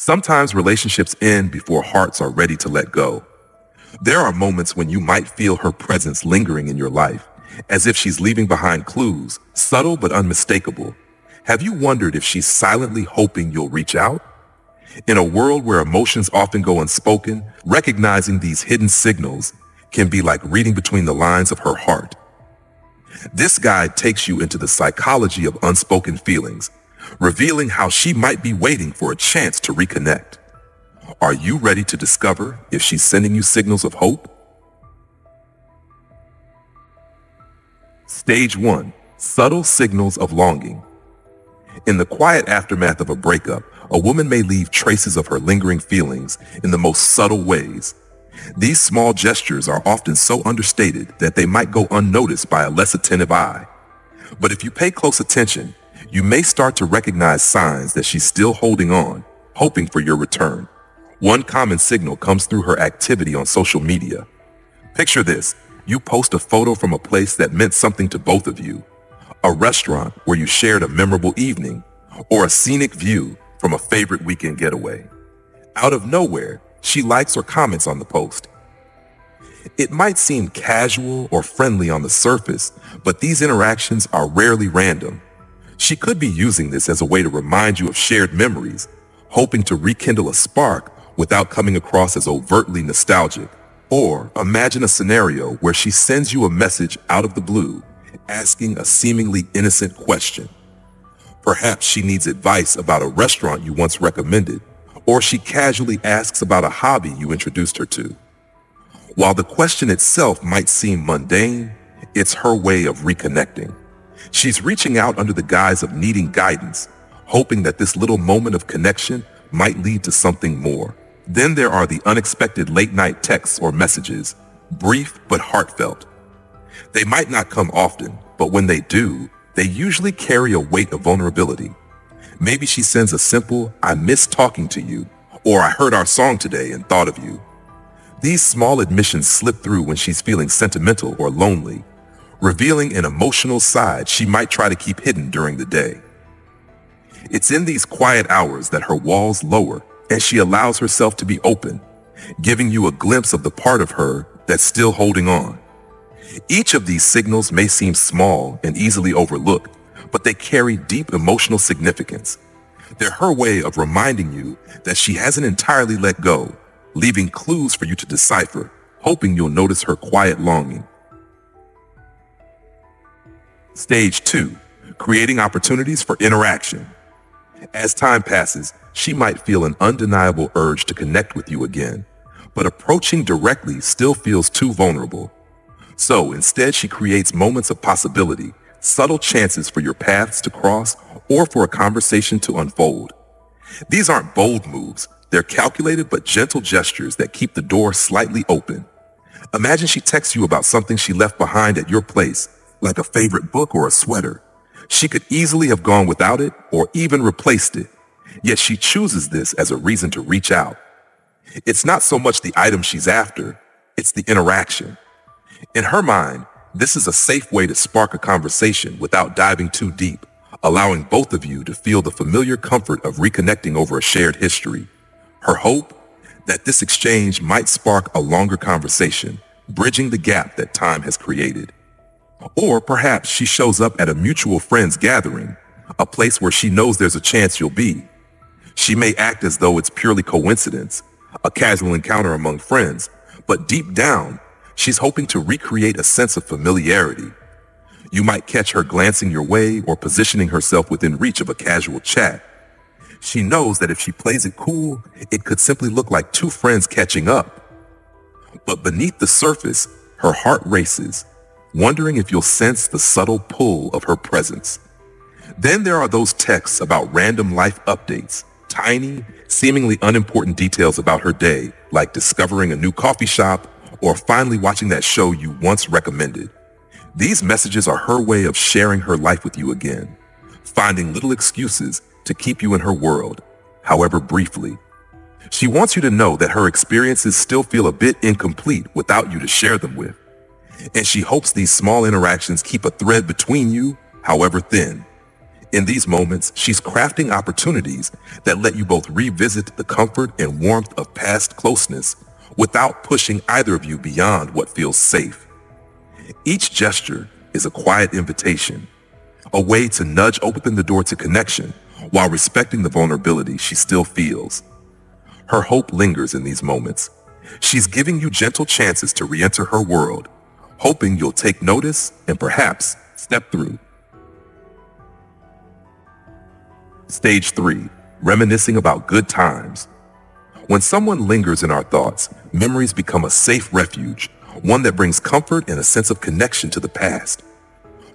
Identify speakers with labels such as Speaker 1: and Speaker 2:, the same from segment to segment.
Speaker 1: Sometimes relationships end before hearts are ready to let go. There are moments when you might feel her presence lingering in your life, as if she's leaving behind clues, subtle but unmistakable. Have you wondered if she's silently hoping you'll reach out? In a world where emotions often go unspoken, recognizing these hidden signals can be like reading between the lines of her heart. This guide takes you into the psychology of unspoken feelings, revealing how she might be waiting for a chance to reconnect. Are you ready to discover if she's sending you signals of hope? Stage 1. Subtle signals of longing. In the quiet aftermath of a breakup, a woman may leave traces of her lingering feelings in the most subtle ways. These small gestures are often so understated that they might go unnoticed by a less attentive eye. But if you pay close attention, you may start to recognize signs that she's still holding on, hoping for your return. One common signal comes through her activity on social media. Picture this: you post a photo from a place that meant something to both of you, a restaurant where you shared a memorable evening, or a scenic view from a favorite weekend getaway. Out of nowhere, she likes or comments on the post. It might seem casual or friendly on the surface, but these interactions are rarely random. She could be using this as a way to remind you of shared memories, hoping to rekindle a spark without coming across as overtly nostalgic. Or imagine a scenario where she sends you a message out of the blue, asking a seemingly innocent question. Perhaps she needs advice about a restaurant you once recommended, or she casually asks about a hobby you introduced her to. While the question itself might seem mundane, it's her way of reconnecting. She's reaching out under the guise of needing guidance, hoping that this little moment of connection might lead to something more. Then there are the unexpected late-night texts or messages, brief but heartfelt. They might not come often, but when they do, they usually carry a weight of vulnerability. Maybe she sends a simple, "I miss talking to you," or "I heard our song today and thought of you." These small admissions slip through when she's feeling sentimental or lonely, revealing an emotional side she might try to keep hidden during the day. It's in these quiet hours that her walls lower and she allows herself to be open, giving you a glimpse of the part of her that's still holding on. Each of these signals may seem small and easily overlooked, but they carry deep emotional significance. They're her way of reminding you that she hasn't entirely let go, leaving clues for you to decipher, hoping you'll notice her quiet longing. Stage 2. Creating opportunities for interaction. As time passes, she might feel an undeniable urge to connect with you again, but approaching directly still feels too vulnerable. So instead, she creates moments of possibility, subtle chances for your paths to cross or for a conversation to unfold. These aren't bold moves. They're calculated but gentle gestures that keep the door slightly open. Imagine she texts you about something she left behind at your place, like a favorite book or a sweater. She could easily have gone without it or even replaced it, yet she chooses this as a reason to reach out. It's not so much the item she's after, it's the interaction. In her mind, this is a safe way to spark a conversation without diving too deep, allowing both of you to feel the familiar comfort of reconnecting over a shared history. Her hope? That this exchange might spark a longer conversation, bridging the gap that time has created. Or perhaps she shows up at a mutual friends gathering, a place where she knows there's a chance you'll be. She may act as though it's purely coincidence, a casual encounter among friends, but deep down, she's hoping to recreate a sense of familiarity. You might catch her glancing your way or positioning herself within reach of a casual chat. She knows that if she plays it cool, it could simply look like two friends catching up. But beneath the surface, her heart races, wondering if you'll sense the subtle pull of her presence. Then there are those texts about random life updates, tiny, seemingly unimportant details about her day, like discovering a new coffee shop or finally watching that show you once recommended. These messages are her way of sharing her life with you again, finding little excuses to keep you in her world, however briefly. She wants you to know that her experiences still feel a bit incomplete without you to share them with. And she hopes these small interactions keep a thread between you, however thin. In these moments, she's crafting opportunities that let you both revisit the comfort and warmth of past closeness without pushing either of you beyond what feels safe. Each gesture is a quiet invitation, a way to nudge open the door to connection while respecting the vulnerability she still feels. Her hope lingers in these moments. She's giving you gentle chances to re-enter her world, hoping you'll take notice and perhaps step through. Stage 3. Reminiscing about good times. When someone lingers in our thoughts, memories become a safe refuge, one that brings comfort and a sense of connection to the past.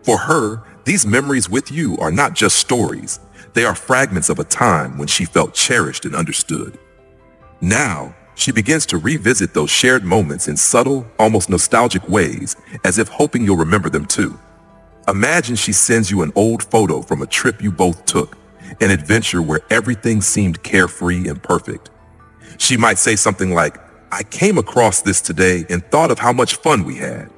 Speaker 1: For her, these memories with you are not just stories. They are fragments of a time when she felt cherished and understood. Now, she begins to revisit those shared moments in subtle, almost nostalgic ways, as if hoping you'll remember them too. Imagine she sends you an old photo from a trip you both took, an adventure where everything seemed carefree and perfect. She might say something like, "I came across this today and thought of how much fun we had."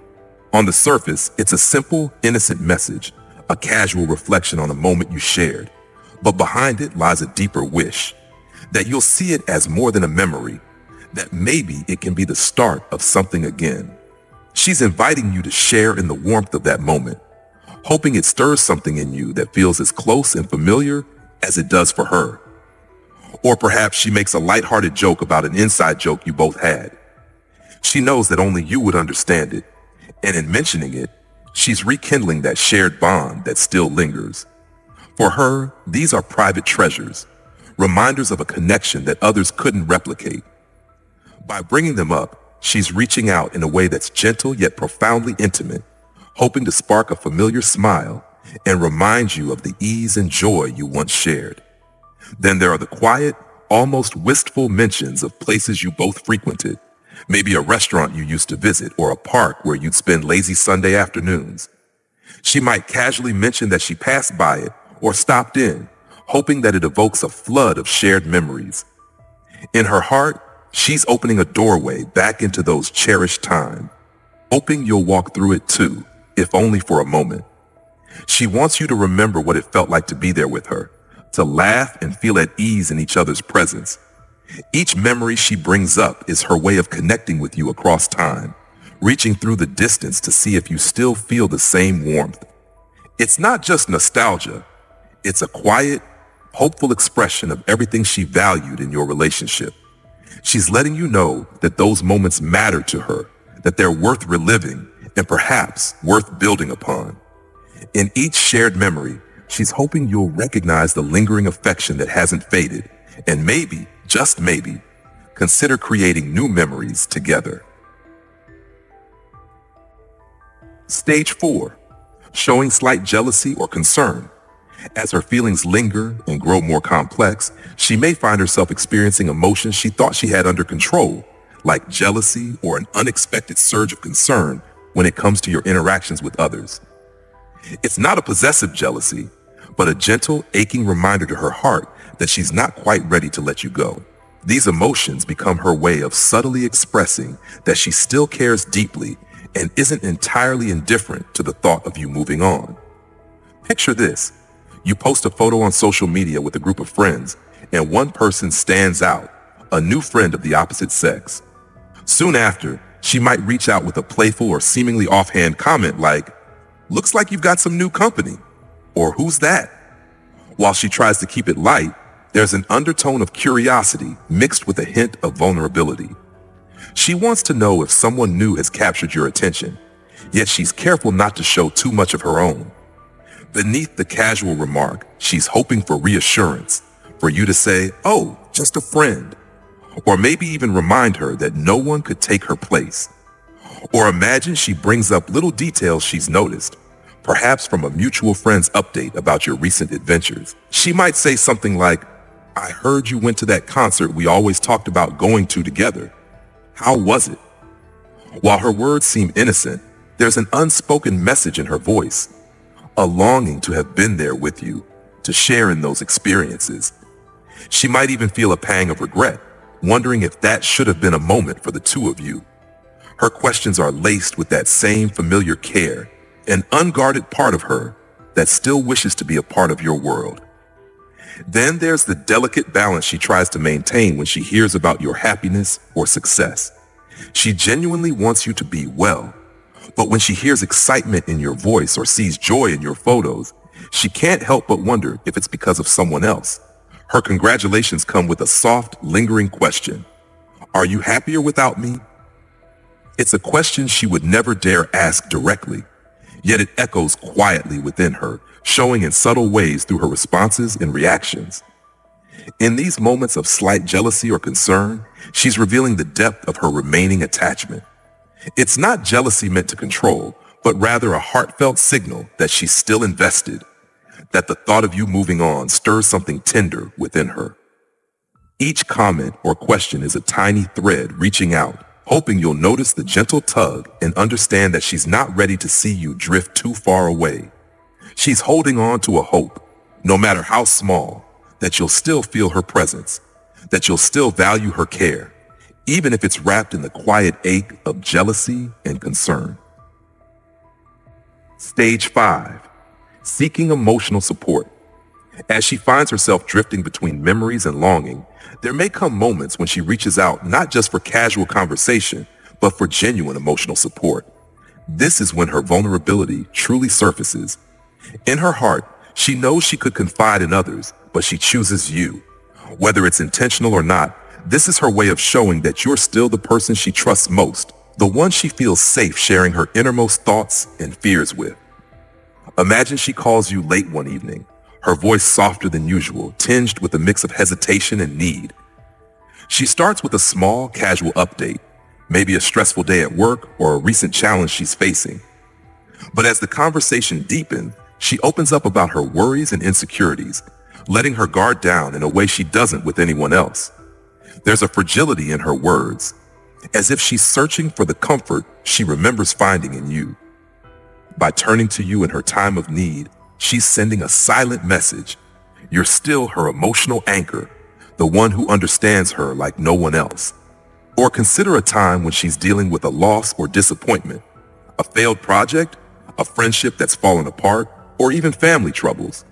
Speaker 1: On the surface, it's a simple, innocent message, a casual reflection on a moment you shared. But behind it lies a deeper wish, that you'll see it as more than a memory, that maybe it can be the start of something again. She's inviting you to share in the warmth of that moment, hoping it stirs something in you that feels as close and familiar as it does for her. Or perhaps she makes a lighthearted joke about an inside joke you both had. She knows that only you would understand it, and in mentioning it, she's rekindling that shared bond that still lingers. For her, these are private treasures, reminders of a connection that others couldn't replicate. By bringing them up, she's reaching out in a way that's gentle yet profoundly intimate, hoping to spark a familiar smile and remind you of the ease and joy you once shared. Then there are the quiet, almost wistful mentions of places you both frequented, maybe a restaurant you used to visit or a park where you'd spend lazy Sunday afternoons. She might casually mention that she passed by it or stopped in, hoping that it evokes a flood of shared memories. In her heart, she's opening a doorway back into those cherished times, hoping you'll walk through it too, if only for a moment. She wants you to remember what it felt like to be there with her, to laugh and feel at ease in each other's presence. Each memory she brings up is her way of connecting with you across time, reaching through the distance to see if you still feel the same warmth. It's not just nostalgia. It's a quiet, hopeful expression of everything she valued in your relationship. She's letting you know that those moments matter to her, that they're worth reliving and perhaps worth building upon. In each shared memory, she's hoping you'll recognize the lingering affection that hasn't faded, and maybe, just maybe, consider creating new memories together. Stage 4. Showing slight jealousy or concern. As her feelings linger and grow more complex, she may find herself experiencing emotions she thought she had under control, like jealousy or an unexpected surge of concern when it comes to your interactions with others. It's not a possessive jealousy, but a gentle, aching reminder to her heart that she's not quite ready to let you go. These emotions become her way of subtly expressing that she still cares deeply and isn't entirely indifferent to the thought of you moving on. Picture this. You post a photo on social media with a group of friends, and one person stands out, a new friend of the opposite sex. Soon after, she might reach out with a playful or seemingly offhand comment like, "Looks like you've got some new company," or "Who's that?" While she tries to keep it light, there's an undertone of curiosity mixed with a hint of vulnerability. She wants to know if someone new has captured your attention, yet she's careful not to show too much of her own. Beneath the casual remark, she's hoping for reassurance, for you to say, "Oh, just a friend," or maybe even remind her that no one could take her place. Or imagine she brings up little details she's noticed, perhaps from a mutual friend's update about your recent adventures. She might say something like, "I heard you went to that concert we always talked about going to together. How was it?" While her words seem innocent, there's an unspoken message in her voice, a longing to have been there with you, to share in those experiences. She might even feel a pang of regret, wondering if that should have been a moment for the two of you. Her questions are laced with that same familiar care, an unguarded part of her that still wishes to be a part of your world. Then there's the delicate balance she tries to maintain when she hears about your happiness or success. She genuinely wants you to be well, but when she hears excitement in your voice or sees joy in your photos, she can't help but wonder if it's because of someone else. Her congratulations come with a soft, lingering question. Are you happier without me? It's a question she would never dare ask directly, yet it echoes quietly within her, showing in subtle ways through her responses and reactions. In these moments of slight jealousy or concern, she's revealing the depth of her remaining attachment. It's not jealousy meant to control, but rather a heartfelt signal that she's still invested, that the thought of you moving on stirs something tender within her. Each comment or question is a tiny thread reaching out, hoping you'll notice the gentle tug and understand that she's not ready to see you drift too far away. She's holding on to a hope, no matter how small, that you'll still feel her presence, that you'll still value her care, even if it's wrapped in the quiet ache of jealousy and concern. Stage 5. Seeking emotional support. As she finds herself drifting between memories and longing, there may come moments when she reaches out not just for casual conversation, but for genuine emotional support. This is when her vulnerability truly surfaces. In her heart, she knows she could confide in others, but she chooses you. Whether it's intentional or not, this is her way of showing that you're still the person she trusts most, the one she feels safe sharing her innermost thoughts and fears with. Imagine she calls you late one evening, her voice softer than usual, tinged with a mix of hesitation and need. She starts with a small, casual update, maybe a stressful day at work or a recent challenge she's facing. But as the conversation deepens, she opens up about her worries and insecurities, letting her guard down in a way she doesn't with anyone else. There's a fragility in her words, as if she's searching for the comfort she remembers finding in you. By turning to you in her time of need, she's sending a silent message. You're still her emotional anchor, the one who understands her like no one else. Or consider a time when she's dealing with a loss or disappointment, a failed project, a friendship that's fallen apart, or even family troubles.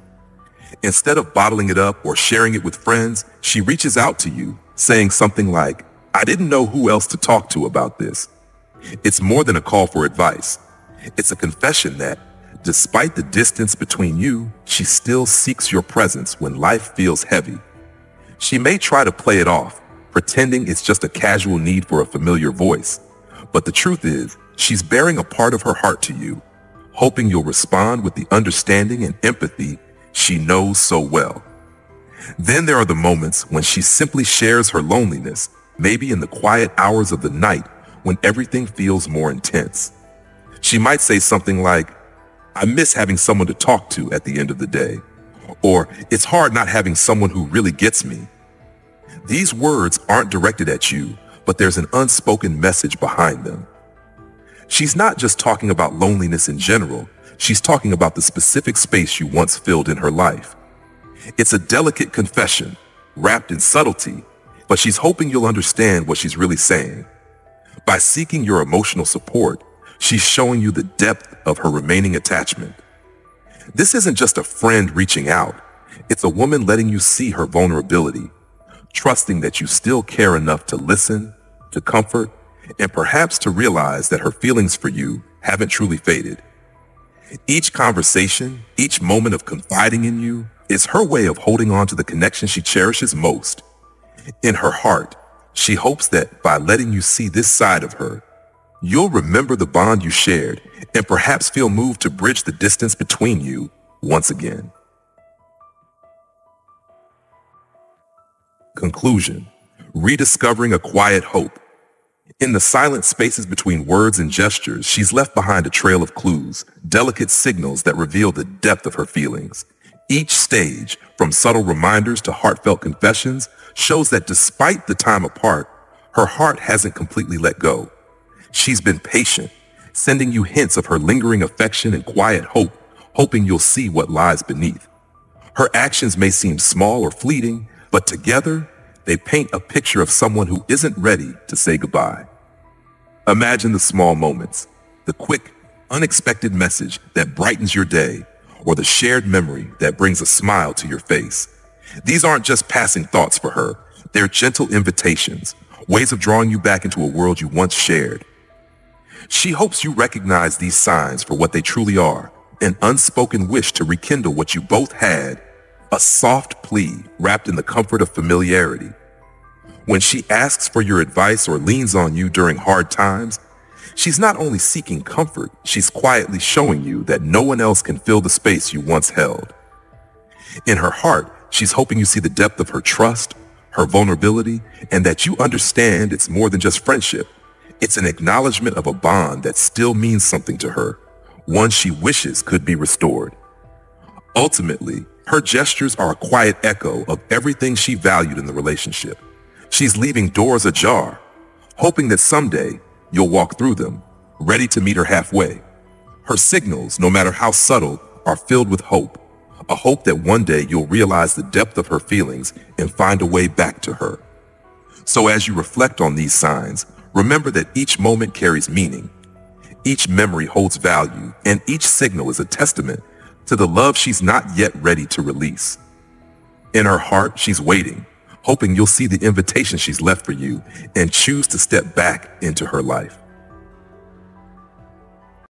Speaker 1: Instead of bottling it up or sharing it with friends, she reaches out to you, saying something like, I didn't know who else to talk to about this. It's more than a call for advice. It's a confession that, despite the distance between you, she still seeks your presence when life feels heavy. She may try to play it off, pretending it's just a casual need for a familiar voice. But the truth is, she's bearing a part of her heart to you, hoping you'll respond with the understanding and empathy she knows so well. Then there are the moments when she simply shares her loneliness, maybe in the quiet hours of the night when everything feels more intense. She might say something like, I miss having someone to talk to at the end of the day, or it's hard not having someone who really gets me. These words aren't directed at you, but there's an unspoken message behind them. She's not just talking about loneliness in general, she's talking about the specific space you once filled in her life. It's a delicate confession, wrapped in subtlety, but she's hoping you'll understand what she's really saying. By seeking your emotional support, she's showing you the depth of her remaining attachment. This isn't just a friend reaching out. It's a woman letting you see her vulnerability, trusting that you still care enough to listen, to comfort, and perhaps to realize that her feelings for you haven't truly faded. Each conversation, each moment of confiding in you is her way of holding on to the connection she cherishes most. In her heart, she hopes that by letting you see this side of her, you'll remember the bond you shared and perhaps feel moved to bridge the distance between you once again. Conclusion: rediscovering a quiet hope. In the silent spaces between words and gestures, she's left behind a trail of clues, delicate signals that reveal the depth of her feelings. Each stage, from subtle reminders to heartfelt confessions, shows that despite the time apart, her heart hasn't completely let go. She's been patient, sending you hints of her lingering affection and quiet hope, hoping you'll see what lies beneath. Her actions may seem small or fleeting, but together, they paint a picture of someone who isn't ready to say goodbye. Imagine the small moments, the quick, unexpected message that brightens your day, or the shared memory that brings a smile to your face. These aren't just passing thoughts for her. They're gentle invitations, ways of drawing you back into a world you once shared. She hopes you recognize these signs for what they truly are, an unspoken wish to rekindle what you both had, a soft plea wrapped in the comfort of familiarity. When she asks for your advice or leans on you during hard times, she's not only seeking comfort, she's quietly showing you that no one else can fill the space you once held. In her heart, she's hoping you see the depth of her trust, her vulnerability, and that you understand it's more than just friendship. It's an acknowledgement of a bond that still means something to her, one she wishes could be restored. Ultimately, her gestures are a quiet echo of everything she valued in the relationship. She's leaving doors ajar, hoping that someday you'll walk through them, ready to meet her halfway. Her signals, no matter how subtle, are filled with hope, a hope that one day you'll realize the depth of her feelings and find a way back to her. So as you reflect on these signs, remember that each moment carries meaning, each memory holds value, and each signal is a testament to the love she's not yet ready to release. In her heart, she's waiting, hoping you'll see the invitation she's left for you and choose to step back into her life.